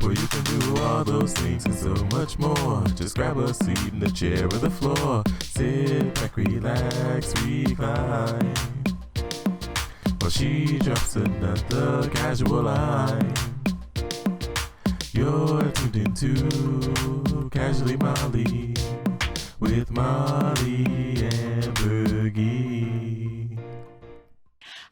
where you can do all those things and so much more. Just grab a seat in the chair or the floor. Sit back, relax, recline, while she drops another casual line. You're tuned into Casually Mollie with Mollie Amburgey.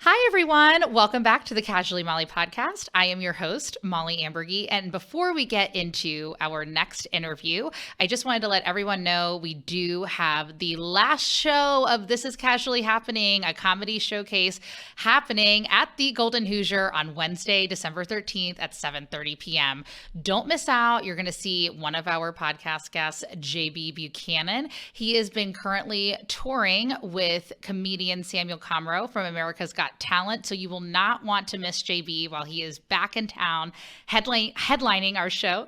Hi, everyone. Welcome back to the Casually Mollie Podcast. I am your host, Mollie Amburgey. And before we get into our next interview, I just wanted to let everyone know we do have the last show of This Is Casually Happening, a comedy showcase happening at the Golden Hoosier on Wednesday, December 13th at 7:30 p.m. Don't miss out. You're going to see one of our podcast guests, JB Buchanan. He has been currently touring with comedian Samuel Comroe from America's Got Talent, so you will not want to miss JB while he is back in town headlining our show,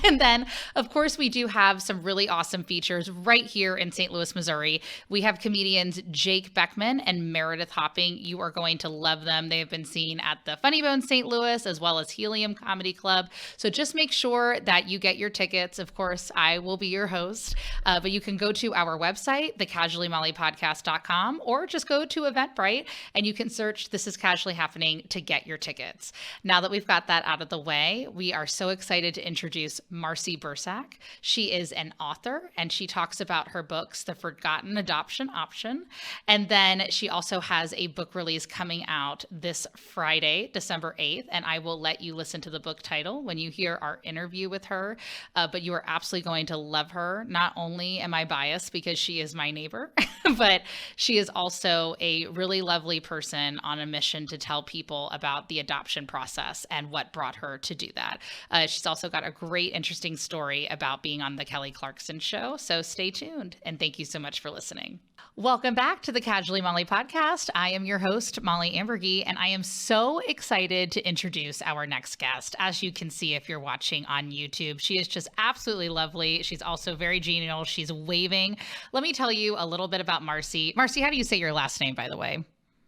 And then, of course, we do have some really awesome features right here in St. Louis, Missouri. We have comedians Jake Beckman and Meredith Hopping. You are going to love them. They have been seen at the Funny Bone St. Louis as well as Helium Comedy Club. So just make sure that you get your tickets. Of course, I will be your host, but you can go to our website, thecasuallymolliepodcast.com, or just go to Eventbrite and you can search This Is Casually Happening to get your tickets. Now that we've got that out of the way, we are so excited to introduce Marcy Bursac. She is an author and she talks about her books, The Forgotten Adoption Option. And then she also has a book release coming out this Friday, December 8th. And I will let you listen to the book title when you hear our interview with her. But you are absolutely going to love her. Not only am I biased because she is my neighbor, but she is also a really lovely person on a mission to tell people about the adoption process and what brought her to do that. She's also got a great, interesting story about being on the Kelly Clarkson show. So stay tuned. And thank you so much for listening. Welcome back to the Casually Mollie Podcast. I am your host, Mollie Amburgey, and I am so excited to introduce our next guest. As you can see, if you're watching on YouTube, she is just absolutely lovely. She's also very genial. She's waving. Let me tell you a little bit about Marcy. Marcy, how do you say your last name, by the way?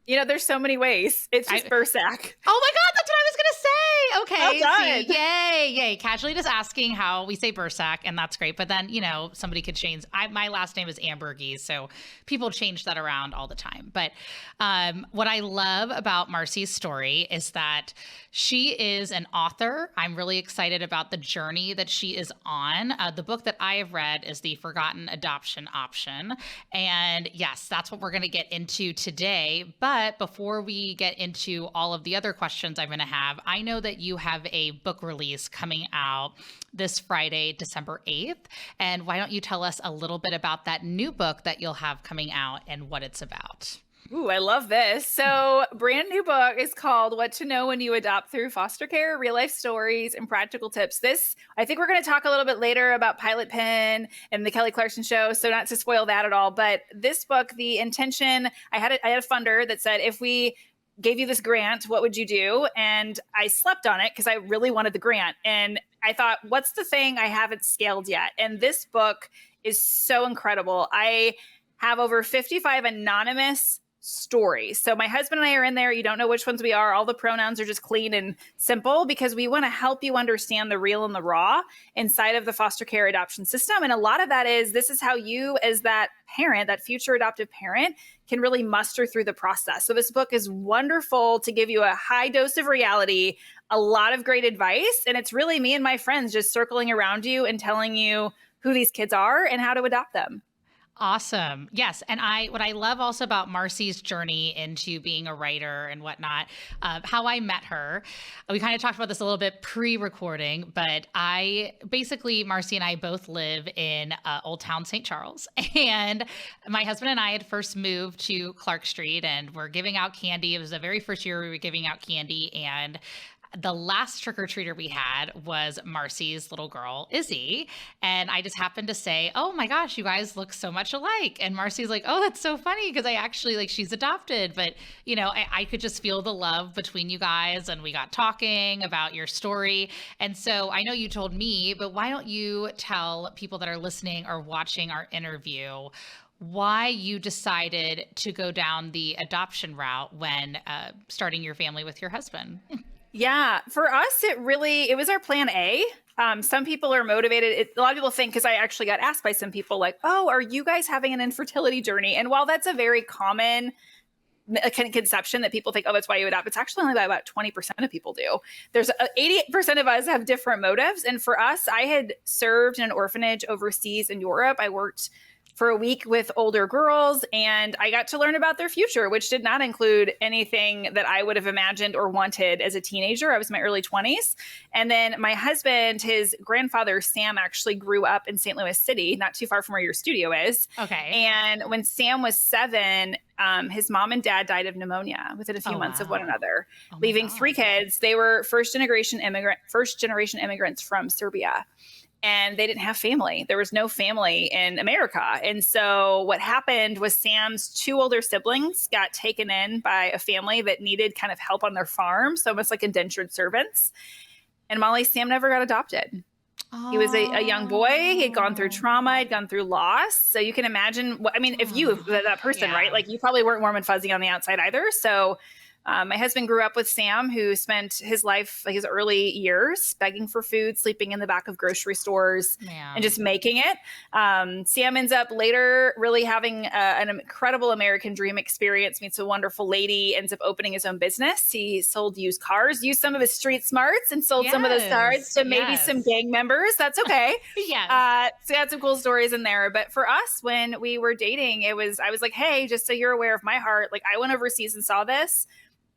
You know, there's so many ways. It's just Bursac. Oh my God, that's what I was going to say. Okay. Well see, yay. Casually just asking how we say Bursac, and that's great. But then, you know, somebody could change. My last name is Amburgey, so people change that around all the time. But what I love about Marcy's story is that she is an author. I'm really excited about the journey that she is on. The book that I have read is The Forgotten Adoption Option. And yes, that's what we're going to get into today. But before we get into all of the other questions I'm going to have, I know that you have a book release coming out this Friday, December 8th. And why don't you tell us a little bit about that new book that you'll have coming out and what it's about? Ooh, I love this. So brand new book is called What to Know When You Adopt Through Foster Care, Real Life Stories and Practical Tips. I think we're going to talk a little bit later about Pilot Pen and the Kelly Clarkson show. So not to spoil that at all, but this book, the intention, I had a funder that said, if we gave you this grant, what would you do? And I slept on it because I really wanted the grant. And I thought, what's the thing I haven't scaled yet? And this book is so incredible. I have over 55 anonymous stories. So my husband and I are in there. You don't know which ones we are. All the pronouns are just clean and simple because we want to help you understand the real and the raw inside of the foster care adoption system. And a lot of that is, this is how you as that parent, that future adoptive parent, can really muster through the process. So this book is wonderful to give you a high dose of reality, a lot of great advice. And it's really me and my friends just circling around you and telling you who these kids are and how to adopt them. Awesome. Yes. And what I love also about Marcy's journey into being a writer and whatnot, how I met her, we kind of talked about this a little bit pre-recording, but Marcy and I both live in Old Town St. Charles. And my husband and I had first moved to Clark Street and we're giving out candy. It was the very first year we were giving out candy, and the last trick-or-treater we had was Marcy's little girl, Izzy. And I just happened to say, oh my gosh, you guys look so much alike. And Marcy's like, oh, that's so funny because I actually, she's adopted. But, you know, I could just feel the love between you guys. And we got talking about your story. And so I know you told me, but why don't you tell people that are listening or watching our interview why you decided to go down the adoption route when starting your family with your husband? Yeah, for us, it was our plan A. Some people are motivated. A lot of people think, because I actually got asked by some people like, oh, are you guys having an infertility journey? And while that's a very common conception that people think, oh, that's why you adopt, it's actually only about 20% of people do. There's 88% of us have different motives. And for us, I had served in an orphanage overseas in Europe. I worked for a week with older girls, and I got to learn about their future, which did not include anything that I would have imagined or wanted as a teenager. I was in my early 20s. And then my husband, his grandfather, Sam, actually grew up in St. Louis City, not too far from where your studio is. Okay. And when Sam was 7, his mom and dad died of pneumonia within a few months of one another, leaving 3 kids. They were first generation immigrants from Serbia. And they didn't have family. There was no family in America. And so what happened was Sam's 2 older siblings got taken in by a family that needed kind of help on their farm. So almost like indentured servants. And Mollie, Sam never got adopted. He was a young boy. He'd gone through trauma. He'd gone through loss. So you can imagine, if you, that person, right? Like you probably weren't warm and fuzzy on the outside either. So my husband grew up with Sam, who spent his life, like his early years, begging for food, sleeping in the back of grocery stores, and just making it. Sam ends up later really having an incredible American dream experience, meets a wonderful lady, ends up opening his own business. He sold used cars, used some of his street smarts, and sold some of those cars to maybe some gang members. That's okay. So he had some cool stories in there. But for us, when we were dating, I was like, hey, just so you're aware of my heart, like I went overseas and saw this.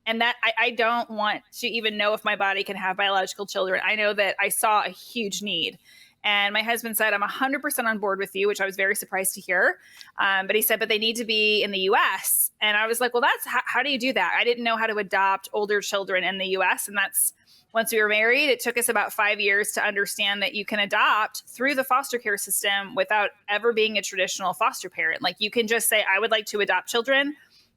And that I don't want to even know if my body can have biological children. I know that I saw a huge need. And my husband said, I'm 100% on board with you, which I was very surprised to hear. But he said, but they need to be in the US. And I was like, well, how do you do that? I didn't know how to adopt older children in the US. And that's, once we were married, it took us about 5 years to understand that you can adopt through the foster care system without ever being a traditional foster parent. Like you can just say, I would like to adopt children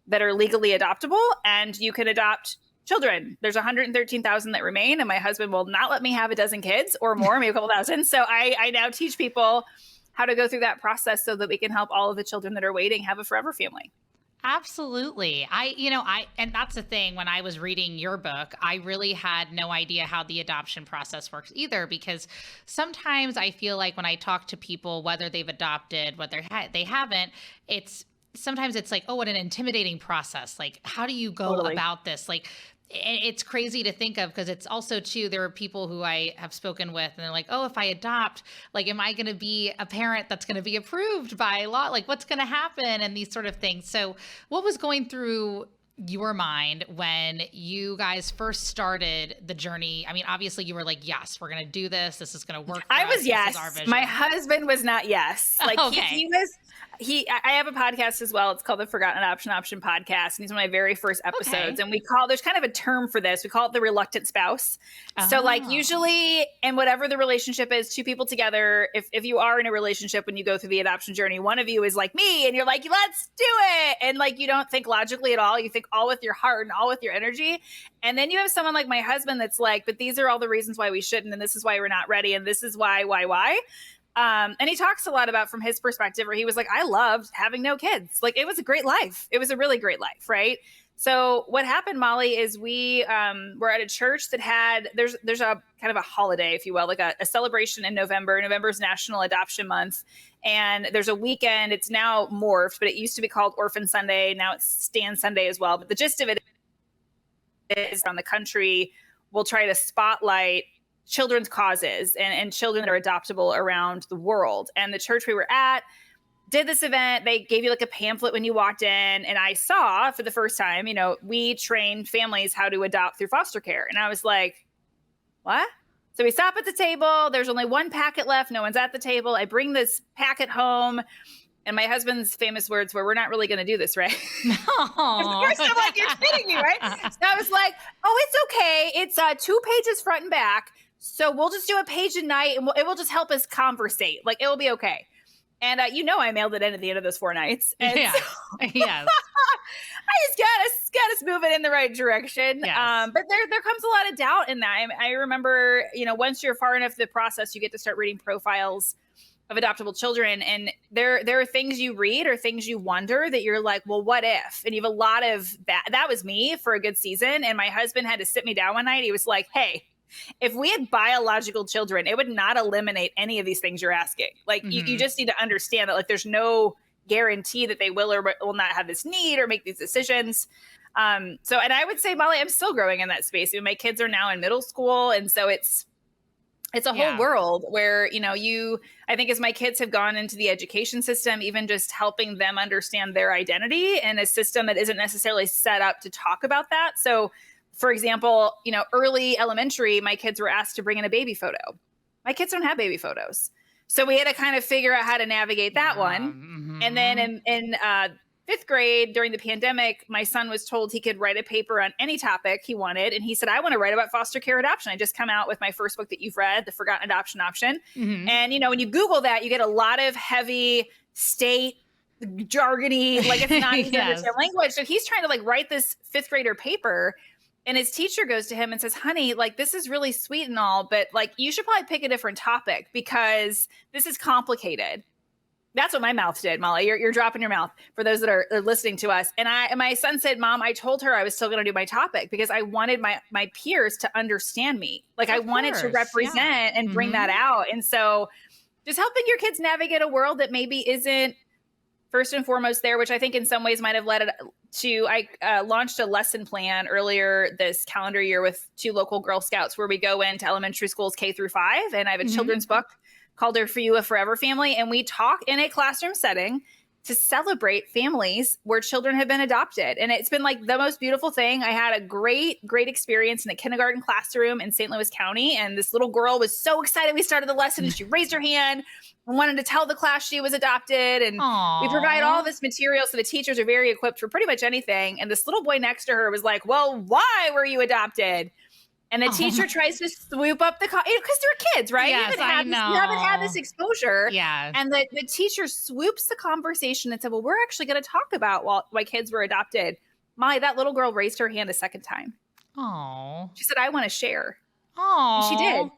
that are legally adoptable, and you can adopt children. There's 113,000 that remain, and my husband will not let me have a dozen kids or more, maybe a couple thousand. So I now teach people how to go through that process so that we can help all of the children that are waiting have a forever family. Absolutely. And that's the thing, when I was reading your book, I really had no idea how the adoption process works either, because sometimes I feel like when I talk to people, whether they've adopted, whether they haven't, sometimes it's like, oh, what an intimidating process. Like, how do you go about this? Like, it's crazy to think of, because it's also too, there are people who I have spoken with and they're like, oh, if I adopt, like, am I going to be a parent that's going to be approved by law? Like, what's going to happen? And these sort of things. So what was going through your mind when you guys first started the journey? I mean, obviously you were like, yes, we're going to do this. This is going to work. I was yes. My husband was not yes. Like he was. I have a podcast as well. It's called the Forgotten Adoption Option Podcast. And he's one of my very first episodes. And there's kind of a term for this. We call it the reluctant spouse. So like usually, and whatever the relationship is, 2 people together, if you are in a relationship when you go through the adoption journey, one of you is like me and you're like, let's do it. And like, you don't think logically at all. You think all with your heart and all with your energy. And then you have someone like my husband that's like, but these are all the reasons why we shouldn't. And this is why we're not ready. And this is why. And he talks a lot about from his perspective, where he was like, I loved having no kids. Like, it was a great life. It was a really great life. Right. So what happened, Mollie, is we were at a church that had, there's a kind of a holiday, if you will, like a celebration in November. November's National Adoption Month. And there's a weekend. It's now morphed, but it used to be called Orphan Sunday. Now it's Stan Sunday as well. But the gist of it is around the country, we'll try to spotlight children's causes and children that are adoptable around the world. And the church we were at did this event. They gave you like a pamphlet when you walked in. And I saw for the first time, we train families how to adopt through foster care. And I was like, what? So we stop at the table. There's only one packet left. No one's at the table. I bring this packet home. And my husband's famous words were, we're not really going to do this, right? No. Of course, I'm like, you're kidding me, right? So I was like, oh, it's okay. It's 2 pages front and back. So we'll just do a page a night and it will just help us conversate. Like, it will be okay. And I mailed it in at the end of those 4 nights. And yes. Yes. I just got us moving in the right direction. Yes. But there comes a lot of doubt in that. I remember, once you're far enough in the process, you get to start reading profiles of adoptable children. And there are things you read or things you wonder that you're like, well, what if? And you have a lot of that. That was me for a good season. And my husband had to sit me down one night. He was like, hey, if we had biological children, it would not eliminate any of these things you're asking. Like you just need to understand that like there's no guarantee that they will or will not have this need or make these decisions. And I would say, Mollie, I'm still growing in that space. My kids are now in middle school. And so it's a whole world where, I think as my kids have gone into the education system, even just helping them understand their identity in a system that isn't necessarily set up to talk about that. So for example, early elementary, my kids were asked to bring in a baby photo. My kids don't have baby photos. So we had to kind of figure out how to navigate that one. Mm-hmm. And then in 5th grade during the pandemic, my son was told he could write a paper on any topic he wanted. And he said, I want to write about foster care adoption. I just come out with my first book that you've read, The Forgotten Adoption Option. Mm-hmm. And, when you Google that, you get a lot of heavy state jargony, like it's not even understand language. So he's trying to like write this 5th grader paper. And his teacher goes to him and says, honey, like, this is really sweet and all, but like, you should probably pick a different topic because this is complicated. That's what my mouth did, Mollie. You're dropping your mouth for those that are listening to us. And my son said, Mom, I told her I was still going to do my topic because I wanted my peers to understand me. Like I wanted to represent and bring that out. And so just helping your kids navigate a world that maybe isn't first and foremost there, which I think in some ways might have led it to, I launched a lesson plan earlier this calendar year with 2 local Girl Scouts where we go into elementary schools K through 5. And I have a children's book called Her For You, A Forever Family. And we talk in a classroom setting to celebrate families where children have been adopted. And it's been like the most beautiful thing. I had a great experience in a kindergarten classroom in St. Louis County. And this little girl was so excited we started the lesson and she raised her hand and wanted to tell the class she was adopted. And we provide all this material so the teachers are very equipped for pretty much anything. And this little boy next to her was like, well, why were you adopted? And the teacher tries to swoop up because they're kids, right? Yes, you haven't had this exposure. Yeah. And the teacher swoops the conversation and said, well, we're actually going to talk about why kids were adopted. Mollie, that little girl raised her hand a second time. Oh. She said, I want to share. Oh. She did.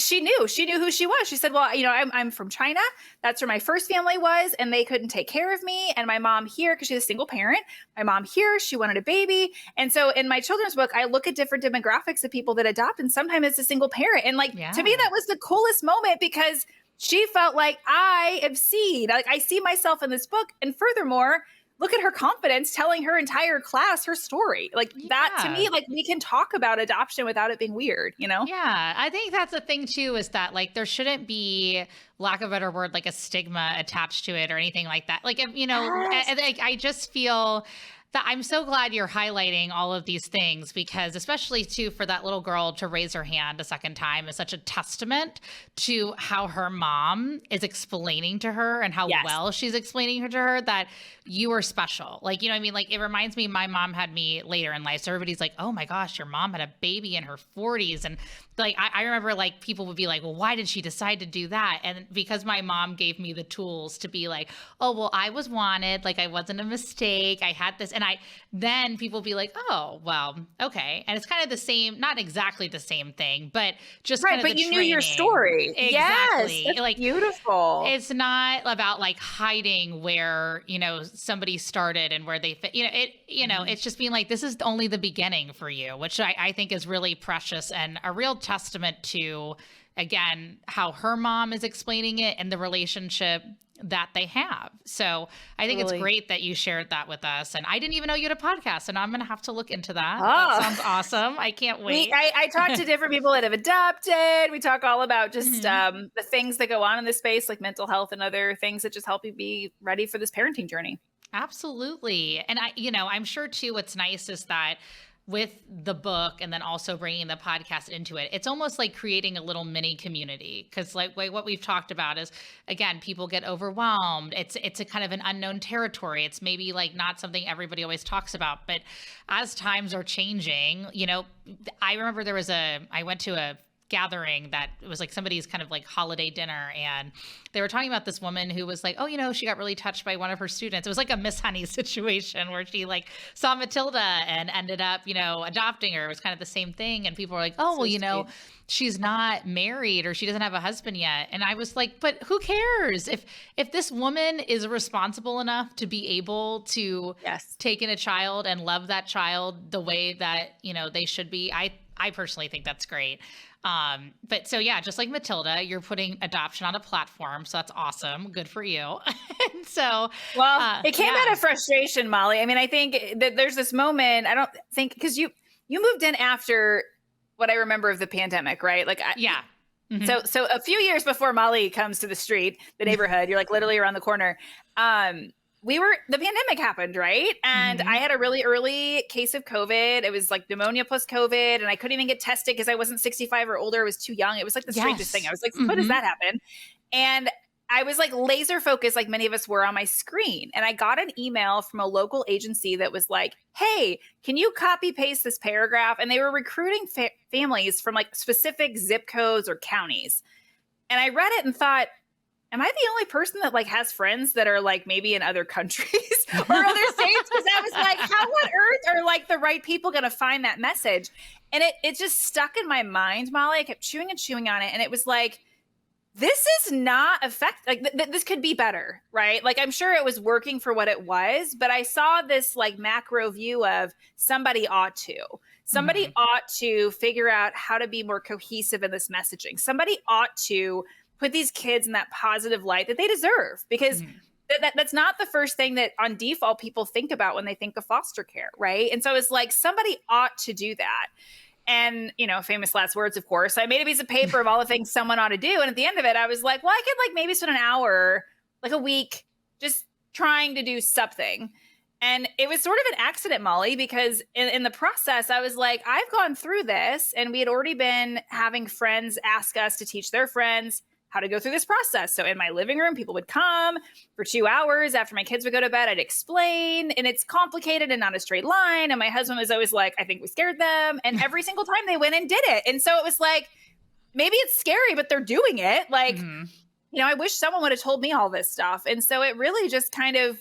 She knew who she was. She said, well, I'm from China. That's where my first family was. And they couldn't take care of me. And my mom here, because she's a single parent, my mom here, she wanted a baby. And so in my children's book, I look at different demographics of people that adopt. And sometimes it's a single parent. And to me, that was the coolest moment because she felt like I have seen, like I see myself in this book. And furthermore, look at her confidence telling her entire class her story. Like that to me, like we can talk about adoption without it being weird, Yeah. I think that's the thing too, is that like, there shouldn't be, lack of a better word, like a stigma attached to it or anything like that. Like, I just feel that I'm so glad you're highlighting all of these things because especially too, for that little girl to raise her hand a second time is such a testament to how her mom is explaining to her and how well she's explaining to her that you are special. Like, you know what I mean? Like it reminds me, my mom had me later in life. So everybody's like, oh my gosh, your mom had a baby in her 40s. And like, I remember like people would be like, well, why did she decide to do that? And because my mom gave me the tools to be like, oh, well, I was wanted, like I wasn't a mistake. I had this. And then people be like, oh, well, okay. And it's kind of the same, not exactly the same thing, but just kind of but you knew your story. Exactly. Yes, that's like beautiful. It's not about like hiding where, somebody started and where they fit, it's just being like, this is only the beginning for you, which I think is really precious and a real testament to, again, how her mom is explaining it and the relationship that they have. So I think it's great that you shared that with us. And I didn't even know you had a podcast, and I'm going to have to look into that. That sounds awesome. I can't wait. I talk to different people that have adopted. We talk all about just the things that go on in this space, like mental health and other things that just help you be ready for this parenting journey. Absolutely. And I'm sure too, what's nice is that with the book and then also bringing the podcast into it, it's almost like creating a little mini community. Because like what we've talked about is, again, people get overwhelmed. It's a kind of an unknown territory. It's maybe like not something everybody always talks about. But as times are changing, I remember I went to a gathering that it was like somebody's kind of like holiday dinner, and they were talking about this woman who was like, oh, she got really touched by one of her students. It was like a Miss Honey situation where she like saw Matilda and ended up, adopting her. It was kind of the same thing. And people were like, oh, well, she's not married or she doesn't have a husband yet. And I was like, but who cares if this woman is responsible enough to be able to take in a child and love that child the way that, they should be. I personally think that's great. But so, yeah, just like Matilda, you're putting adoption on a platform. So that's awesome. Good for you. And so, it came out of frustration, Mollie. I mean, I think that there's this moment, I don't think, because you moved in after what I remember of the pandemic, right? Like, Mm-hmm. So a few years before Mollie comes to the street, the neighborhood, you're like literally around the corner. The pandemic happened, right? And I had a really early case of COVID. It was like pneumonia plus COVID, and I couldn't even get tested because I wasn't 65 or older. I was too young. It was like the strangest thing. I was like, how does that happen? And I was like laser focused, like many of us were, on my screen. And I got an email from a local agency that was like, hey, can you copy paste this paragraph? And they were recruiting families from like specific zip codes or counties. And I read it and thought, am I the only person that like has friends that are like maybe in other countries or other states? Because I was like, how on earth are like the right people going to find that message? And it just stuck in my mind, Mollie. I kept chewing and chewing on it. And it was like, this is not effective. Like this could be better, right? Like I'm sure it was working for what it was, but I saw this like macro view of somebody ought to figure out how to be more cohesive in this messaging. Somebody ought to put these kids in that positive light that they deserve, because that's not the first thing that on default people think about when they think of foster care, right? And so it's like somebody ought to do that. And, famous last words, of course. So I made a piece of paper of all the things someone ought to do. And at the end of it, I was like, well, I could like maybe spend an hour, like a week, just trying to do something. And it was sort of an accident, Mollie, because in the process, I was like, I've gone through this, and we had already been having friends ask us to teach their friends how to go through this process. So in my living room, people would come for 2 hours after my kids would go to bed. I'd explain, and it's complicated and not a straight line. And my husband was always like, I think we scared them. And every single time they went and did it. And so it was like, maybe it's scary, but they're doing it. Like, I wish someone would have told me all this stuff. And so it really just kind of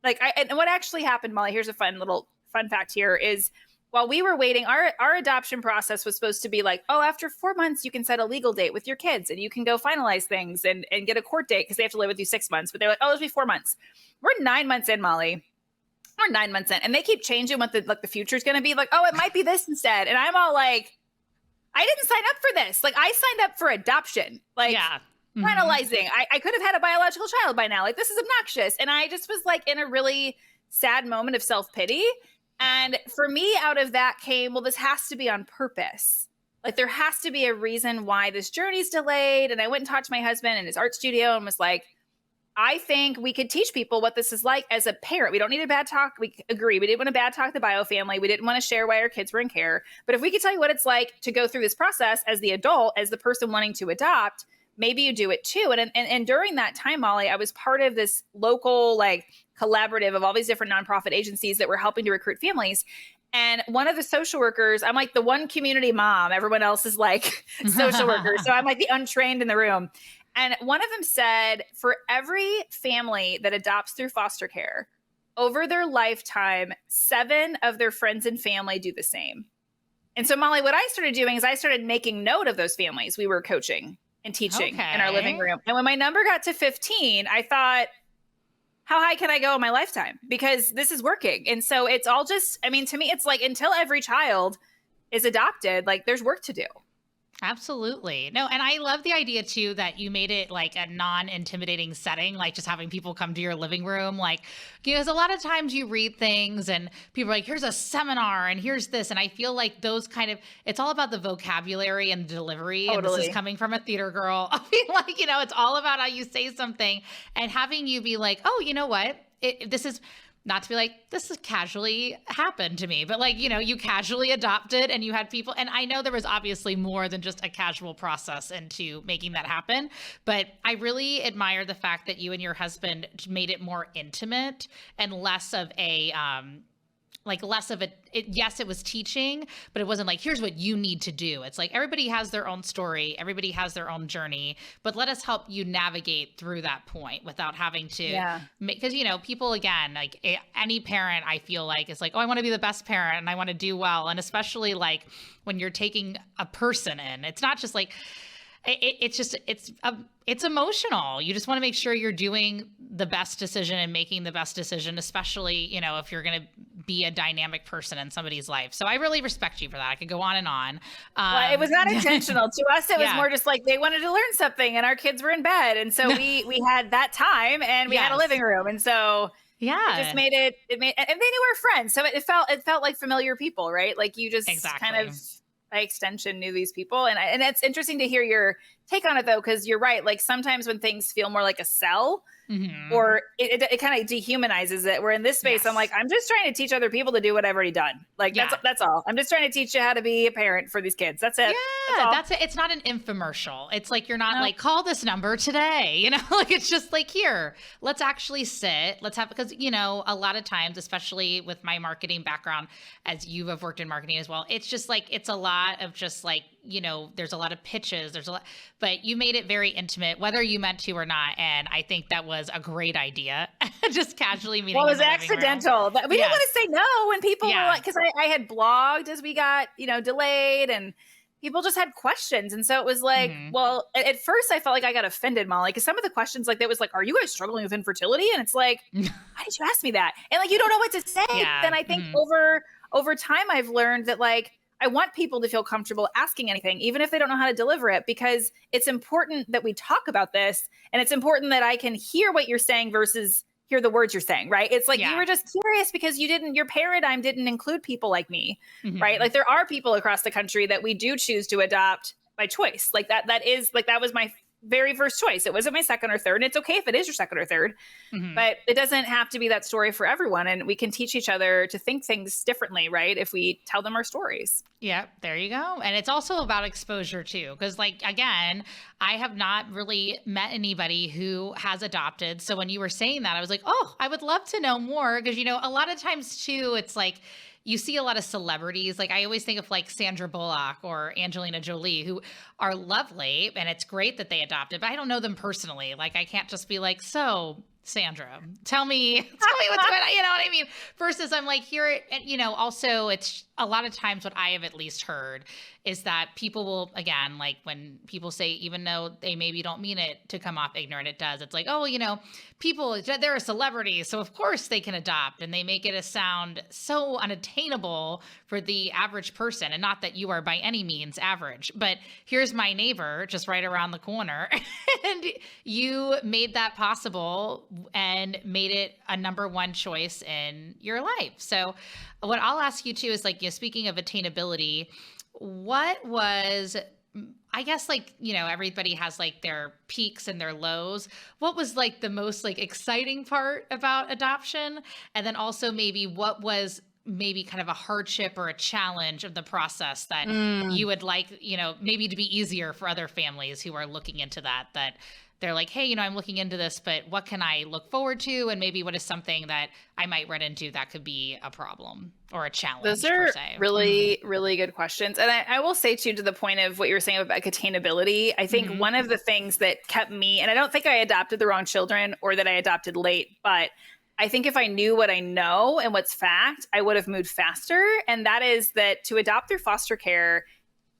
like, and what actually happened, Mollie, here's a fun fact here is, while we were waiting, our adoption process was supposed to be like, oh, after 4 months, you can set a legal date with your kids and you can go finalize things and get a court date because they have to live with you 6 months. But they're like, oh, it'll be 4 months. We're 9 months in, Mollie. We're 9 months in. And they keep changing what the future is going to be. Like, oh, it might be this instead. And I'm all like, I didn't sign up for this. Like, I signed up for adoption. Like, finalizing. I could have had a biological child by now. Like, this is obnoxious. And I just was like in a really sad moment of self-pity. And for me, out of that came, well, this has to be on purpose. Like there has to be a reason why this journey's delayed. And I went and talked to my husband in his art studio and was like, I think we could teach people what this is like as a parent. We don't need a bad talk. We agree. We didn't want to bad talk the bio family. We didn't want to share why our kids were in care. But if we could tell you what it's like to go through this process as the adult, as the person wanting to adopt, maybe you do it too. And during that time, Mollie, I was part of this local like collaborative of all these different nonprofit agencies that were helping to recruit families. And one of the social workers, I'm like the one community mom. Everyone else is like social workers. So I'm like the untrained in the room. And one of them said, for every family that adopts through foster care, over their lifetime, 7 of their friends and family do the same. And so, Mollie, what I started doing is I started making note of those families we were coaching and teaching in our living room. And when my number got to 15, I thought, how high can I go in my lifetime? Because this is working. And so it's all just, I mean, to me, it's like until every child is adopted, like there's work to do. Absolutely. No, and I love the idea too that you made it like a non-intimidating setting, like just having people come to your living room. Like, because a lot of times you read things and people are like, here's a seminar and here's this. And I feel like those kind of, it's all about the vocabulary and the delivery. Totally. And this is coming from a theater girl. I mean, like, it's all about how you say something and having you be like, oh, you know what? This is not to be like, this has casually happened to me, but like, you casually adopted and you had people. And I know there was obviously more than just a casual process into making that happen. But I really admire the fact that you and your husband made it more intimate and less of a like less of yes, it was teaching, but it wasn't like, here's what you need to do. It's like, everybody has their own story. Everybody has their own journey, but let us help you navigate through that point without having to because, you know, people, again, like any parent, I feel like is like, oh, I want to be the best parent and I want to do well. And especially like when you're taking a person in, it's not just like, it's emotional. You just want to make sure you're doing the best decision and making the best decision, especially, you know, if you're going to be a dynamic person in somebody's life. So I really respect you for that. I could go on and on. Well, it was not intentional. To us, it was more just like they wanted to learn something and our kids were in bed. And so we had that time and we had a living room. And so it just made it, and they knew our friends. So it felt like familiar people, right? Like you just kind of by extension knew these people. And it's interesting to hear your take on it though, because you're right. Like sometimes when things feel more like a sell, or it kind of dehumanizes it. Where in this space, I'm like, I'm just trying to teach other people to do what I've already done. Like that's all. I'm just trying to teach you how to be a parent for these kids. That's it. Yeah, that's it. It's not an infomercial. It's like, you're not like, call this number today, you know, like it's just like, here, let's actually sit, let's have, because, you know, a lot of times, especially with my marketing background, as you have worked in marketing as well, it's just like, it's a lot of just like, you know, there's a lot of pitches, there's a lot, but you made it very intimate, whether you meant to or not. And I think that was a great idea. Just casually meeting. Well, it was accidental. We didn't want to say no when people were like, because I had blogged as we got, you know, delayed, and people just had questions. And so it was like, well, at first I felt like I got offended, Mollie, because some of the questions, like, that was like, are you guys struggling with infertility? And it's like, why did you ask me that? And like, you don't know what to say. Then I think over time, I've learned that, like, I want people to feel comfortable asking anything, even if they don't know how to deliver it, because it's important that we talk about this. And it's important that I can hear what you're saying versus hear the words you're saying, right? It's like, you were just curious because your paradigm didn't include people like me, right? Like there are people across the country that we do choose to adopt by choice. Like that was my very first choice. It wasn't my second or third. And it's okay if it is your second or third, but it doesn't have to be that story for everyone. And we can teach each other to think things differently, right? If we tell them our stories. Yeah, there you go. And it's also about exposure too. Because like, again, I have not really met anybody who has adopted. So when you were saying that, I was like, oh, I would love to know more. Because, you know, a lot of times too, it's like, you see a lot of celebrities. Like I always think of like Sandra Bullock or Angelina Jolie, who are lovely, and it's great that they adopted, but I don't know them personally. Like I can't just be like, so Sandra, tell me what's going on. You know what I mean? Versus I'm like, here, and you know, also it's a lot of times what I have at least heard is that people will, again, like when people say, even though they maybe don't mean it to come off ignorant, it does. It's like, oh, you know, people, they're a celebrity, so of course they can adopt. And they make it sound so unattainable for the average person. And not that you are by any means average, but here's my neighbor just right around the corner. And you made that possible and made it a number one choice in your life. So what I'll ask you too is like, you know, speaking of attainability, what was, I guess, like, you know, everybody has like their peaks and their lows. What was like the most like exciting part about adoption? And then also maybe what was maybe kind of a hardship or a challenge of the process that you would like, you know, maybe to be easier for other families who are looking into that they're like, hey, you know, I'm looking into this, but what can I look forward to? And maybe what is something that I might run into that could be a problem or a challenge? Those are really, really good questions. And I will say too, to the point of what you were saying about attainability, I think one of the things that kept me, and I don't think I adopted the wrong children or that I adopted late, but I think if I knew what I know and what's fact, I would have moved faster. And that is that to adopt through foster care,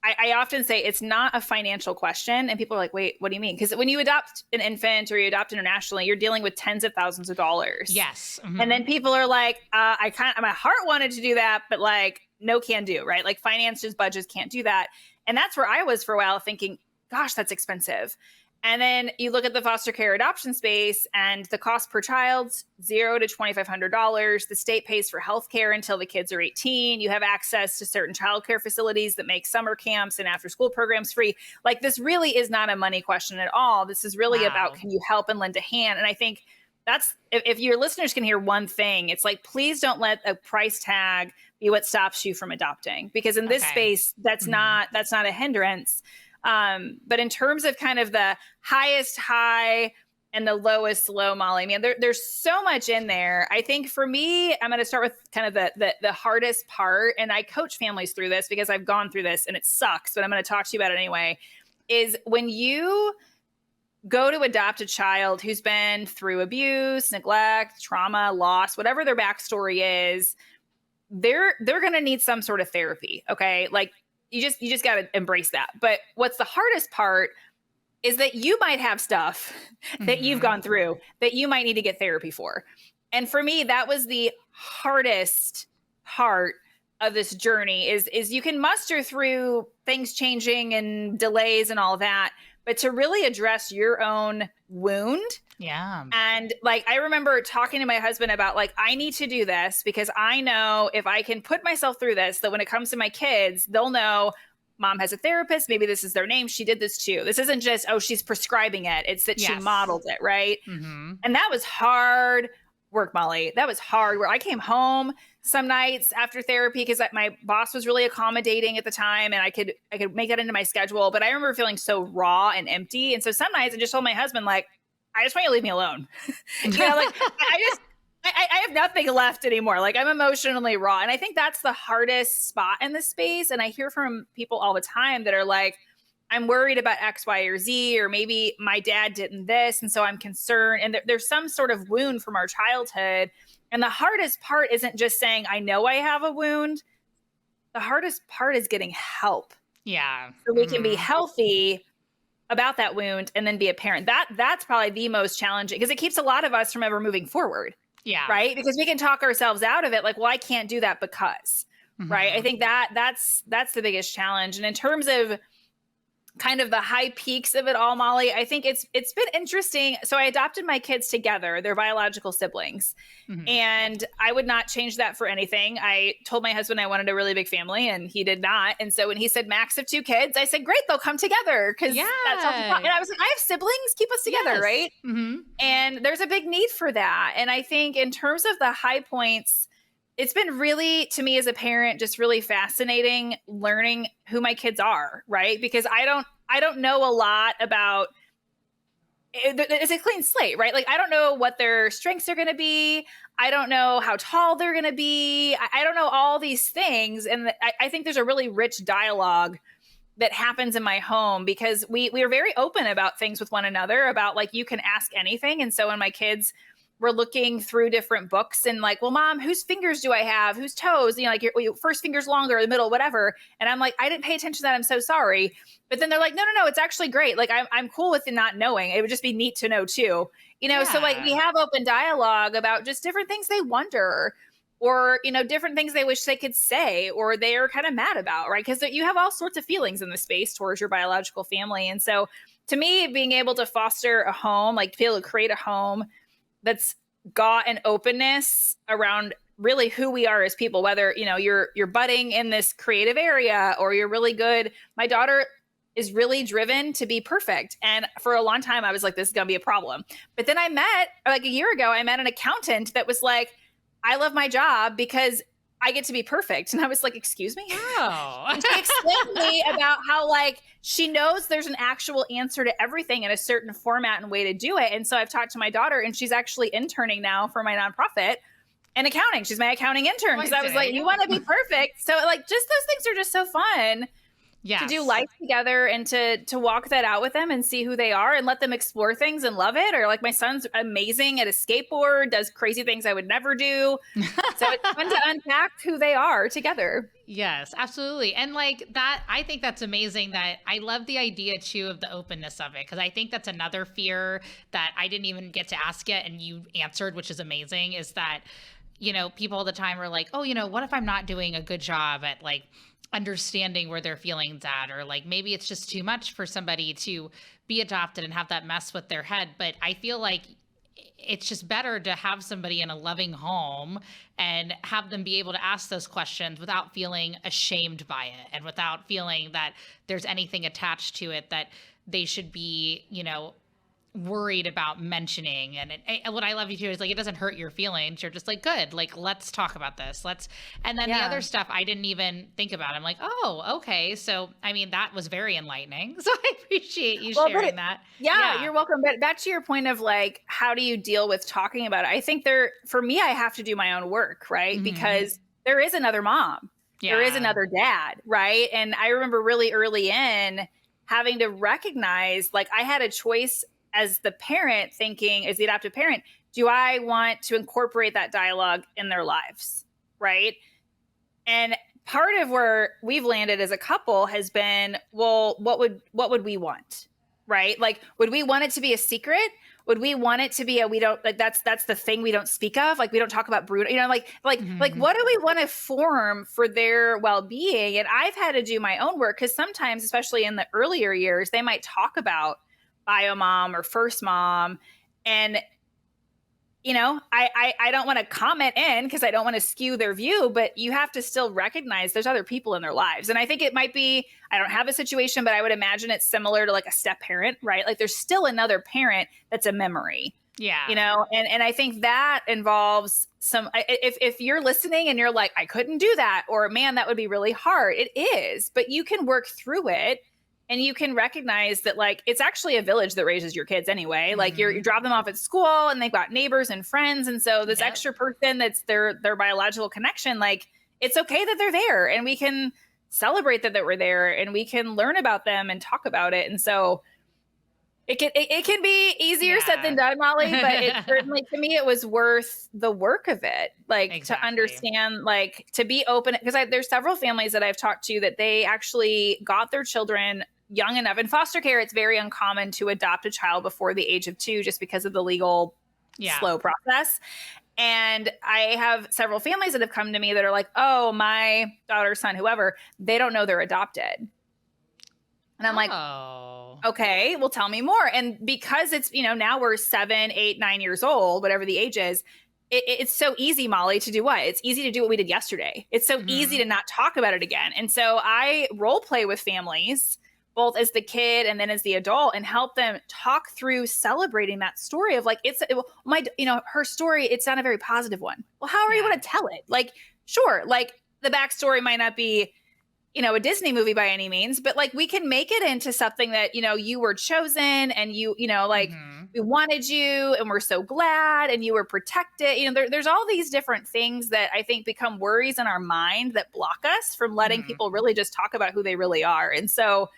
I often say it's not a financial question. And people are like, wait, what do you mean? Because when you adopt an infant or you adopt internationally, you're dealing with tens of thousands of dollars. Yes. And then people are like, my heart wanted to do that, but like, no can do, right? Like finances, budgets can't do that. And that's where I was for a while thinking, gosh, that's expensive. And then you look at the foster care adoption space and the cost per child's $0 to $2,500. The state pays for healthcare until the kids are 18. You have access to certain childcare facilities that make summer camps and after school programs free. Like this really is not a money question at all. This is really about, can you help and lend a hand? And I think that's, if your listeners can hear one thing, it's like, please don't let a price tag be what stops you from adopting, because in this space, that's not a hindrance. But in terms of kind of the highest high, and the lowest low, Mollie. Man, there's so much in there. I think for me, I'm going to start with kind of the hardest part. And I coach families through this because I've gone through this and it sucks, but I'm going to talk to you about it anyway, is when you go to adopt a child who's been through abuse, neglect, trauma, loss, whatever their backstory is, they're going to need some sort of therapy. Okay. Like you just got to embrace that. But what's the hardest part is that you might have stuff that you've gone through that you might need to get therapy for. And for me, that was the hardest part of this journey is you can muster through things changing and delays and all that, but to really address your own wound. Yeah. And like, I remember talking to my husband about like, I need to do this because I know if I can put myself through this, that when it comes to my kids, they'll know mom has a therapist. Maybe this is their name. She did this too. This isn't just, oh, she's prescribing it. It's that she modeled it. Right. Mm-hmm. And that was hard work, Mollie. That was hard work. I came home some nights after therapy because my boss was really accommodating at the time and I could make that into my schedule. But I remember feeling so raw and empty. And so some nights I just told my husband, like, I just want you to leave me alone. Like I have nothing left anymore. Like I'm emotionally raw. And I think that's the hardest spot in this space. And I hear from people all the time that are like, I'm worried about X, Y, or Z, or maybe my dad didn't this. And so I'm concerned. And there's some sort of wound from our childhood. And the hardest part isn't just saying, I know I have a wound. The hardest part is getting help. Yeah. So we can be healthy about that wound and then be a parent. That's probably the most challenging because it keeps a lot of us from ever moving forward. Yeah. Right. Because we can talk ourselves out of it. Like, well, I can't do that because, right. I think that's the biggest challenge. And in terms of kind of the high peaks of it all, Mollie, I think it's been interesting. So I adopted my kids together. They're biological siblings. And I would not change that for anything. I told my husband I wanted a really big family and he did not. And so when he said max of 2 kids, I said, great, they'll come together. Cause that's all fun. And I was like, I have siblings, keep us together. Right. And there's a big need for that. And I think in terms of the high points, it's been really, to me as a parent, just really fascinating learning who my kids are, right? Because I don't know a lot about, it's a clean slate, right? Like, I don't know what their strengths are going to be. I don't know how tall they're going to be. I don't know all these things. And I think there's a really rich dialogue that happens in my home because we are very open about things with one another about like, you can ask anything. And so when my kids we're looking through different books and like, well, mom, whose fingers do I have? Whose toes? You know, like your first finger's longer, the middle, whatever. And I'm like, I didn't pay attention to that. I'm so sorry. But then they're like, no, it's actually great. Like I'm cool with it not knowing. It would just be neat to know too. You know, so like we have open dialogue about just different things they wonder or, you know, different things they wish they could say or they are kind of mad about, right? Because you have all sorts of feelings in the space towards your biological family. And so to me, being able to foster a home, like to be able to create a home that's got an openness around really who we are as people, whether, you know, you're budding in this creative area or you're really good. My daughter is really driven to be perfect. And for a long time, I was like, this is going to be a problem. But then like a year ago, I met an accountant that was like, I love my job because I get to be perfect. And I was like, excuse me? Oh. And she explained to me about how like she knows there's an actual answer to everything in a certain format and way to do it. And so I've talked to my daughter and she's actually interning now for my nonprofit in accounting. She's my accounting intern because I was like, you want to be perfect. So like just those things are just so fun. To do life together and to walk that out with them and see who they are and let them explore things and love it. Or like my son's amazing at a skateboard, does crazy things I would never do. So it's fun to unpack who they are together. Yes, absolutely. And like that, I think that's amazing that I love the idea too of the openness of it. Cause I think that's another fear that I didn't even get to ask yet. And you answered, which is amazing, is that, you know, people all the time are like, oh, you know, what if I'm not doing a good job at like understanding where their feelings at, or like maybe it's just too much for somebody to be adopted and have that mess with their head. But I feel like it's just better to have somebody in a loving home and have them be able to ask those questions without feeling ashamed by it and without feeling that there's anything attached to it that they should be, you know, worried about mentioning. And what I love you too is like, it doesn't hurt your feelings. You're just like, good, like, let's talk about this. And then the other stuff I didn't even think about. I'm like, oh, okay. So, I mean, that was very enlightening. So I appreciate you sharing that. Yeah, you're welcome. But back to your point of like, how do you deal with talking about it? I think for me, I have to do my own work, right? Mm-hmm. Because there is another mom. Yeah. There is another dad, right? And I remember really early in having to recognize, like, I had a choice as the parent thinking, as the adoptive parent, do I want to incorporate that dialogue in their lives? Right. And part of where we've landed as a couple has been, well, what would we want? Right. Like, would we want it to be a secret? Would we want it to be we don't like, that's the thing we don't speak of. Like, we don't talk about brutal, like what do we want to form for their well-being? And I've had to do my own work because sometimes, especially in the earlier years, they might talk about bio mom or first mom. And, I don't want to comment in because I don't want to skew their view, but you have to still recognize there's other people in their lives. And I think it might be, I don't have a situation, but I would imagine it's similar to like a step parent, right? Like there's still another parent that's a memory. Yeah. And I think that involves if you're listening and you're like, I couldn't do that, or man, that would be really hard. It is, but you can work through it. And you can recognize that, like, it's actually a village that raises your kids anyway. Mm-hmm. Like you drop them off at school and they've got neighbors and friends. And so this extra person that's their biological connection, like, it's okay that they're there and we can celebrate that we're there and we can learn about them and talk about it. And so it can be easier said than done, Mollie, but it certainly, to me, it was worth the work of it. Like to understand, like to be open, because there's several families that I've talked to that they actually got their children young enough. In foster care, it's very uncommon to adopt a child before the age of 2 just because of the legal slow process. And I have several families that have come to me that are like, oh, my daughter, son, whoever, they don't know they're adopted. And I'm like, okay, well, tell me more. And because it's, now we're 7, 8, 9 years old, whatever the age is, it's so easy, Mollie, to do what? It's easy to do what we did yesterday. It's so easy to not talk about it again. And so I role play with families, both as the kid and then as the adult, and help them talk through celebrating that story of like, her story, it's not a very positive one. Well, how are you going to tell it? Like, sure. Like the backstory might not be, a Disney movie by any means, but like we can make it into something that, you were chosen and we wanted you and we're so glad and you were protected. There's all these different things that I think become worries in our mind that block us from letting people really just talk about who they really are. And so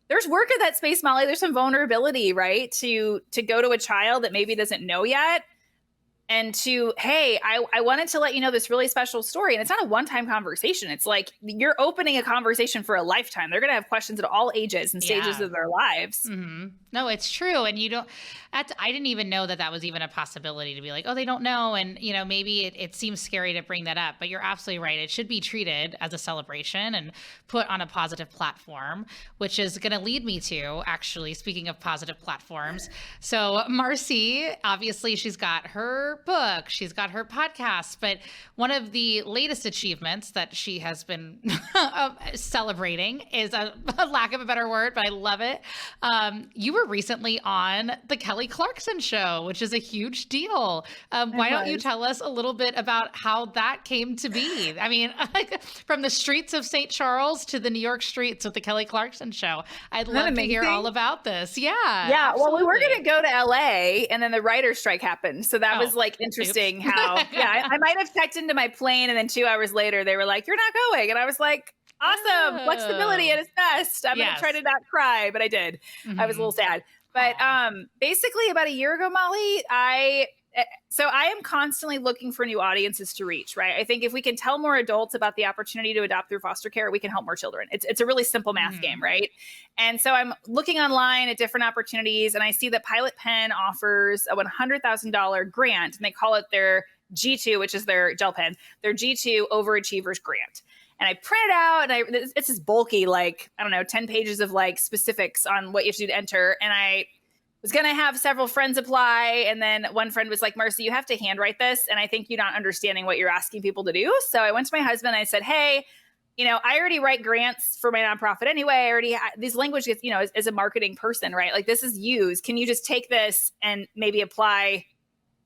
there's work in that space, Mollie. There's some vulnerability, right? To go to a child that maybe doesn't know yet and to, hey, I wanted to let you know this really special story. And it's not a one-time conversation. It's like you're opening a conversation for a lifetime. They're going to have questions at all ages and stages of their lives. Mm-hmm. No, it's true. And I didn't even know that was even a possibility to be like, oh, they don't know. And, maybe it seems scary to bring that up, but you're absolutely right. It should be treated as a celebration and put on a positive platform, which is going to lead me to, actually, speaking of positive platforms. So Marcy, obviously she's got her book, she's got her podcast, but one of the latest achievements that she has been celebrating is a lack of a better word, but I love it. You were recently on the Kelly Clarkson show, which is a huge deal. Why don't you tell us a little bit about how that came to be? I mean, from the streets of St. Charles to the New York streets with the Kelly Clarkson show. I'd love to hear all about this. Yeah. Yeah. Absolutely. Well, we were going to go to LA and then the writer's strike happened. So that was like interesting how, I might have checked into my plane and then 2 hours later they were like, you're not going. And I was like, awesome. Flexibility at its best. I'm going to try to not cry, but I did. I was a little sad. But basically about a year ago, Mollie, I am constantly looking for new audiences to reach, right? I think if we can tell more adults about the opportunity to adopt through foster care, we can help more children. It's a really simple math game, right? And so I'm looking online at different opportunities and I see that Pilot Pen offers a $100,000 grant and they call it their G2, which is their gel pen, their G2 Overachievers Grant. And I print it out and it's this bulky, 10 pages of specifics on what you have to do to enter. And I was going to have several friends apply. And then one friend was like, Marcy, you have to handwrite this. And I think you're not understanding what you're asking people to do. So I went to my husband and I said, hey, I already write grants for my nonprofit anyway. I already these languages, as a marketing person, right? Like this is used. Can you just take this and maybe apply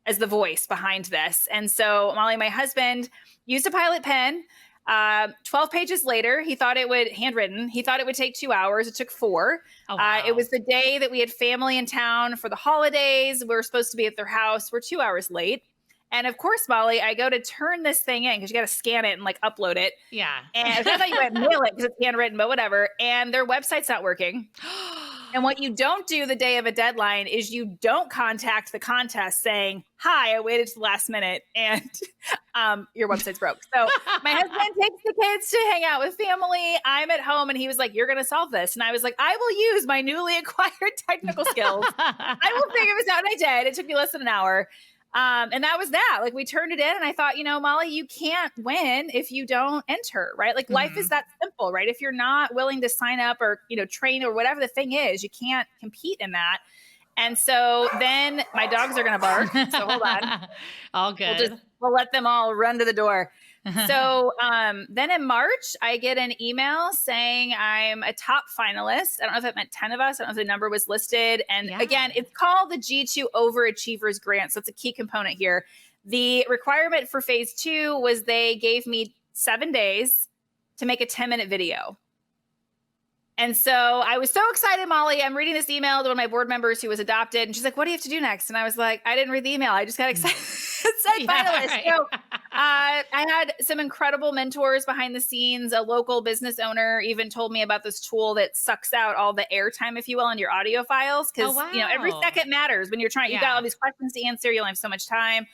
as the voice behind this? And so Mollie, my husband, used a Pilot pen. 12 pages later, he thought it would take 2 hours. It took 4. Oh, wow. It was the day that we had family in town for the holidays. We were supposed to be at their house. We're 2 hours late. And of course, Mollie, I go to turn this thing in because you got to scan it and like upload it. Yeah. And I thought you would mail it because it's handwritten, but whatever. And their website's not working. And what you don't do the day of a deadline is you don't contact the contest saying, hi, I waited to the last minute and your website's broke. So my husband takes the kids to hang out with family. I'm at home and he was like, you're going to solve this. And I was like, I will use my newly acquired technical skills. I will figure this out. And I did. It took me less than an hour. And that was that. Like we turned it in and I thought, Mollie, you can't win if you don't enter, right? Like life is that simple, right? If you're not willing to sign up or, train or whatever the thing is, you can't compete in that. And so then my dogs are going to bark. So hold on. All good. We'll let them all run to the door. So then in March, I get an email saying I'm a top finalist. I don't know if it meant 10 of us. I don't know if the number was listed. And again, it's called the G2 Overachievers Grant. So it's a key component here. The requirement for phase 2 was they gave me 7 days to make a 10-minute video. And so I was so excited, Mollie. I'm reading this email to one of my board members who was adopted. And she's like, what do you have to do next? And I was like, I didn't read the email. I just got excited. Finalist. Right. So I had some incredible mentors behind the scenes. A local business owner even told me about this tool that sucks out all the airtime, if you will, in your audio files. Because, every second matters when you're trying. You've got all these questions to answer. You only have so much time.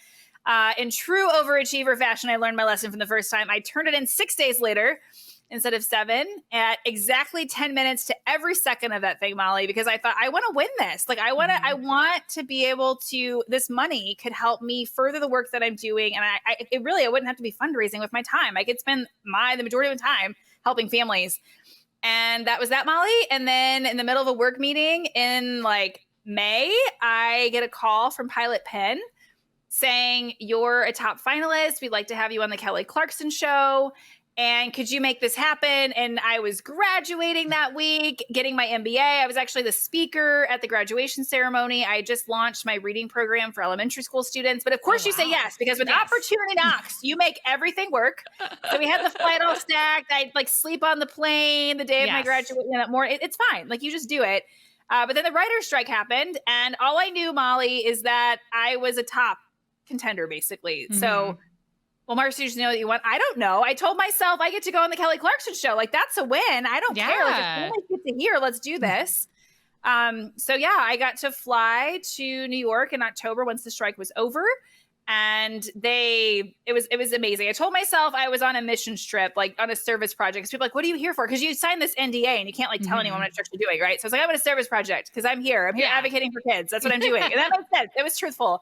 In true overachiever fashion, I learned my lesson from the first time. I turned it in 6 days later instead of 7 at exactly 10 minutes to every second of that thing, Mollie, because I thought I want to win this. Like I want to be able to, this money could help me further the work that I'm doing. And I wouldn't have to be fundraising with my time. I could spend the majority of my time helping families. And that was that, Mollie. And then in the middle of a work meeting in like May, I get a call from Pilot Pen saying, you're a top finalist. We'd like to have you on the Kelly Clarkson show. And could you make this happen? And I was graduating that week, getting my MBA. I was actually the speaker at the graduation ceremony. I just launched my reading program for elementary school students. But of course you say yes, because when opportunity knocks, you make everything work. So we had the flight all stacked. I'd like sleep on the plane the day of my graduation. It's fine. Like you just do it. But then the writer's strike happened. And all I knew, Mollie, is that I was a top contender, basically. Mm-hmm. So well, Marcy, you know what you want? I don't know. I told myself I get to go on the Kelly Clarkson show. Like, that's a win. I don't care. Like, if families get to hear, let's do this. I got to fly to New York in October once the strike was over. And it was amazing. I told myself I was on a mission trip, like on a service project. Because people are like, what are you here for? Because you signed this NDA and you can't like tell anyone what you're actually doing, right? So I was like, I'm on a service project because I'm here. I'm here advocating for kids. That's what I'm doing. And that makes sense. It was truthful.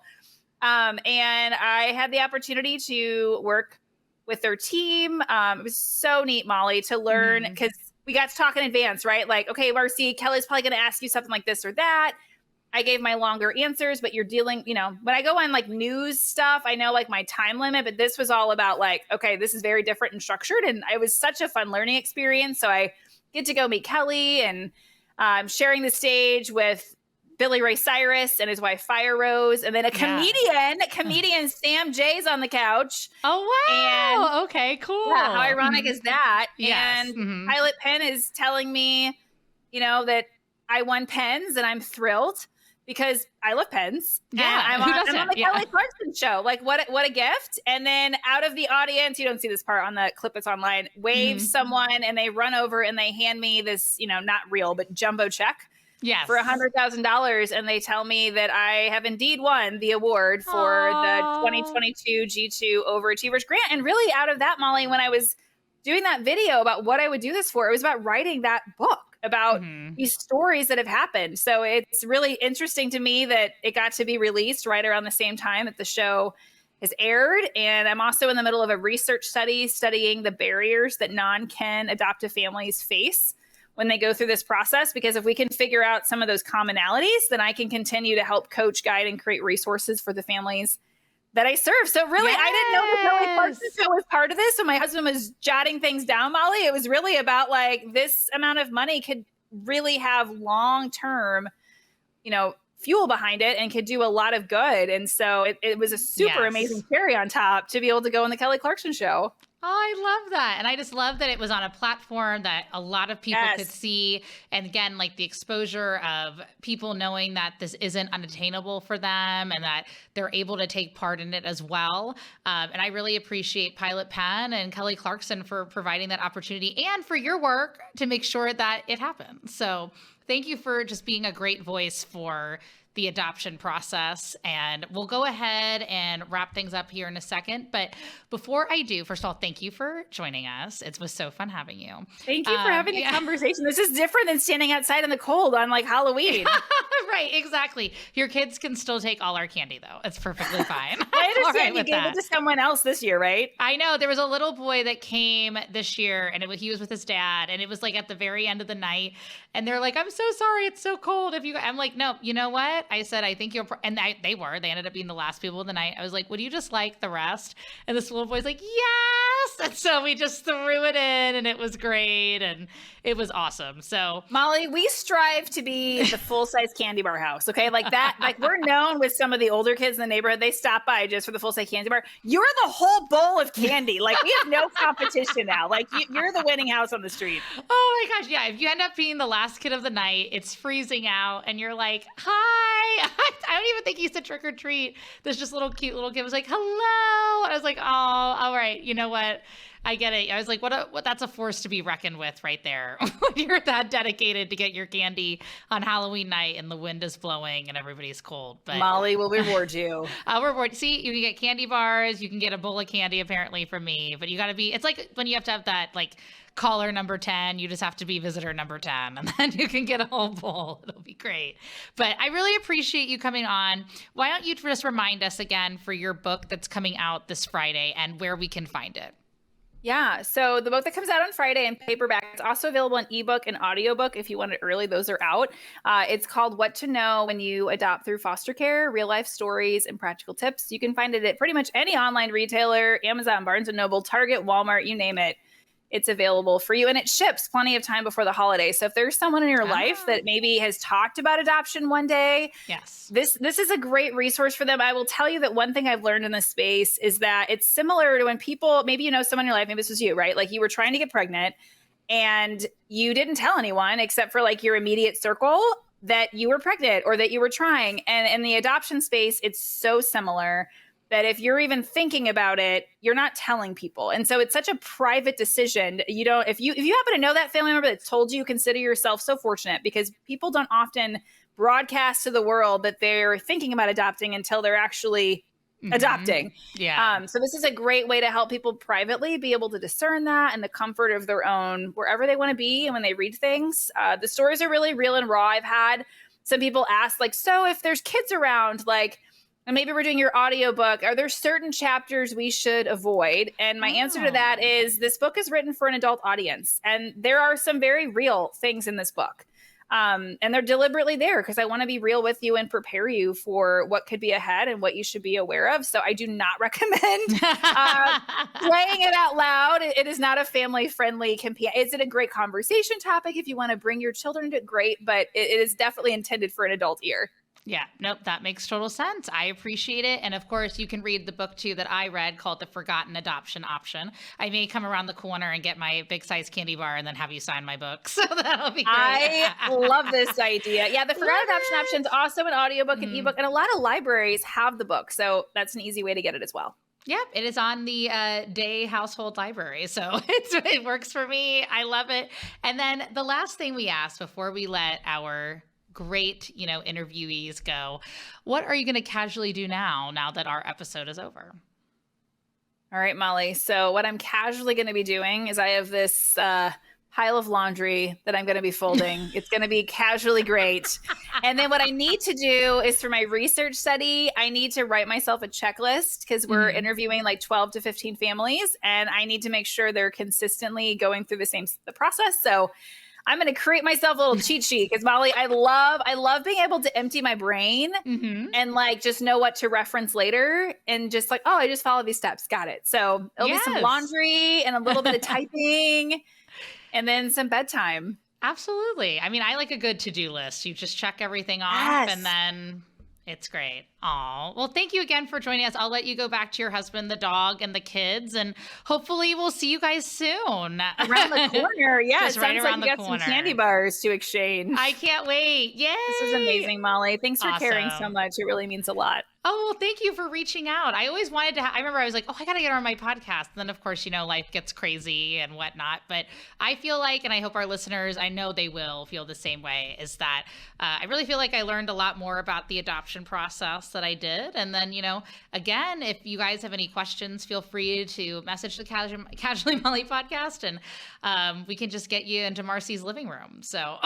And I had the opportunity to work with their team. It was so neat, Mollie, to learn because we got to talk in advance, right? Like, okay, Marcy, Kelly's probably going to ask you something like this or that. I gave my longer answers, but you're dealing, when I go on like news stuff, I know like my time limit, but this was all about like, okay, this is very different and structured. And it was such a fun learning experience. So I get to go meet Kelly and sharing the stage with Billy Ray Cyrus and his wife Fire Rose, and then a comedian Sam Jay's on the couch. Oh wow! And, okay, cool. Yeah, how ironic is that? Yes. And Pilot Pen is telling me, that I won pens, and I'm thrilled because I love pens. Yeah, and I'm on the Kelly Clarkson show. Like what a gift! And then out of the audience, you don't see this part on the clip that's online. Waves someone, and they run over and they hand me this, not real but jumbo check. Yes. For $100,000. And they tell me that I have indeed won the award for the 2022 G2 Overachievers Grant. And really out of that, Mollie, when I was doing that video about what I would do this for, it was about writing that book about these stories that have happened. So it's really interesting to me that it got to be released right around the same time that the show has aired. And I'm also in the middle of a research study studying the barriers that non-kin adoptive families face when they go through this process, because if we can figure out some of those commonalities, then I can continue to help coach, guide, and create resources for the families that I serve. So really, Yes. I didn't know the Kelly Clarkson show was part of this. So my husband was jotting things down, Mollie. It was really about like this amount of money could really have long-term, fuel behind it and could do a lot of good. And so it was a super amazing cherry on top to be able to go on the Kelly Clarkson show. Oh, I love that. And I just love that it was on a platform that a lot of people could see. And again, like the exposure of people knowing that this isn't unattainable for them and that they're able to take part in it as well. And I really appreciate Pilot Pen and Kelly Clarkson for providing that opportunity and for your work to make sure that it happens. So thank you for just being a great voice for the adoption process. And we'll go ahead and wrap things up here in a second. But before I do, first of all, thank you for joining us. It was so fun having you. Thank you for having a conversation. This is different than standing outside in the cold on like Halloween. Right, exactly. Your kids can still take all our candy though. It's perfectly fine. I understand you gave it to someone else this year, right? I know. There was a little boy that came this year and he was with his dad and it was like at the very end of the night and they're like, I'm so sorry. It's so cold. I'm like, no, you know what? I said, I think they ended up being the last people of the night. I was like, would you just like the rest? And this little boy's like, yes. And so we just threw it in and it was great. And it was awesome. So Mollie, we strive to be the full-size candy bar house. Okay. Like that, like we're known with some of the older kids in the neighborhood. They stop by just for the full-size candy bar. You're the whole bowl of candy. Like we have no competition now. Like you're the winning house on the street. Oh my gosh. Yeah. If you end up being the last kid of the night, it's freezing out and you're like, hi. I don't even think he said trick or treat. This just cute little kid was like, hello. I was like, oh, all right. You know what? I get it. I was like, what that's a force to be reckoned with right there. When you're that dedicated to get your candy on Halloween night and the wind is blowing and everybody's cold. But Mollie will reward you. I'll reward. See, you can get candy bars. You can get a bowl of candy apparently from me, but you got to be, it's like when you have to have that like caller number 10, you just have to be visitor number 10 and then you can get a whole bowl. It'll be great. But I really appreciate you coming on. Why don't you just remind us again for your book that's coming out this Friday and where we can find it? Yeah. So the book that comes out on Friday in paperback, it's also available in ebook and audiobook. If you want it early, those are out. It's called What to Know When You Adopt Through Foster Care, Real Life Stories and Practical Tips. You can find it at pretty much any online retailer, Amazon, Barnes & Noble, Target, Walmart, you name it. It's available for you and it ships plenty of time before the holidays. So if there's someone in your life that maybe has talked about adoption one day, yes, this is a great resource for them. I will tell you that one thing I've learned in this space is that it's similar to when people, maybe you know someone in your life, maybe this was you, right? Like you were trying to get pregnant and you didn't tell anyone except for like your immediate circle that you were pregnant or that you were trying. And in the adoption space, it's so similar that if you're even thinking about it, you're not telling people. And so it's such a private decision. You don't, if you happen to know that family member that's told you, consider yourself so fortunate because people don't often broadcast to the world that they're thinking about adopting until they're actually adopting. Yeah. So this is a great way to help people privately be able to discern that and the comfort of their own, wherever they want to be. And when they read things, the stories are really real and raw. I've had some people ask like, so if there's kids around, like, and maybe we're doing your audiobook, are there certain chapters we should avoid? And my answer to that is this book is written for an adult audience. And there are some very real things in this book. And they're deliberately there because I want to be real with you and prepare you for what could be ahead and what you should be aware of. So I do not recommend playing it out loud. It is not a family-friendly companion. Is it a great conversation topic if you want to bring your children into it? Great, but it is definitely intended for an adult ear. Yeah, nope, that makes total sense. I appreciate it. And of course, you can read the book too that I read called The Forgotten Adoption Option. I may come around the corner and get my big size candy bar and then have you sign my book. So that'll be great. I love this idea. Yeah, The Forgotten Adoption Option is also an audiobook and ebook, and a lot of libraries have the book. So that's an easy way to get it as well. Yep, it is on the Day Household Library. So it works for me. I love it. And then the last thing we asked before we let our great, interviewees go, what are you going to casually do now that our episode is over? All right, Mollie. So what I'm casually going to be doing is I have this pile of laundry that I'm going to be folding. It's going to be casually great. And then what I need to do is for my research study, I need to write myself a checklist because we're interviewing like 12 to 15 families and I need to make sure they're consistently going through the process. So I'm going to create myself a little cheat sheet because Mollie, I love being able to empty my brain and like just know what to reference later and just like, oh, I just follow these steps. Got it. So it'll be some laundry and a little bit of typing and then some bedtime. Absolutely. I mean, I like a good to-do list. You just check everything off and then it's great. Aw. Well, thank you again for joining us. I'll let you go back to your husband, the dog, and the kids, and hopefully we'll see you guys soon. Around the corner. Yeah, just it right sounds around like you the got corner. some candy bars to exchange. I can't wait. Yay. This is amazing, Mollie. Thanks for caring so Awesome. much. It really means a lot. Oh, well, thank you for reaching out. I always wanted to, I remember I was like, oh, I got to get her on my podcast. And then of course, you know, life gets crazy and whatnot, but I feel like, and I hope our listeners, I know they will feel the same way, is that I really feel like I learned a lot more about the adoption process that I did. And then, you know, again, if you guys have any questions, feel free to message the Casually Mollie podcast and we can just get you into Marcy's living room. So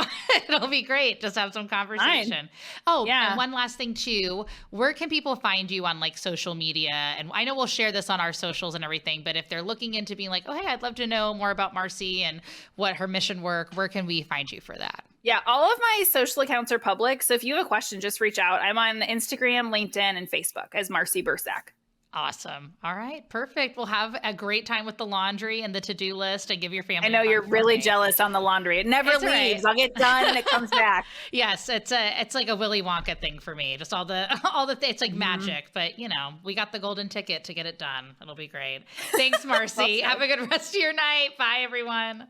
it'll be great. Just have some conversation. Fine. Oh, Yeah. and one last thing too, where can people find you on like social media? And I know we'll share this on our socials and everything, but if they're looking into being like, oh, hey, I'd love to know more about Marcy and what her mission work, where can we find you for that? Yeah, all of my social accounts are public. So if you have a question, just reach out. I'm on Instagram, LinkedIn, and Facebook as Marcy Bursac. Awesome. All right. Perfect. We'll have a great time with the laundry and the to-do list and give your family. I know you're really jealous on the laundry. It never It's all leaves. right. I'll get done and it comes back. Yes, it's like a Willy Wonka thing for me. Just all the it's like magic, but you know, we got the golden ticket to get it done. It'll be great. Thanks, Marcy. Have a good rest of your night. Bye, everyone.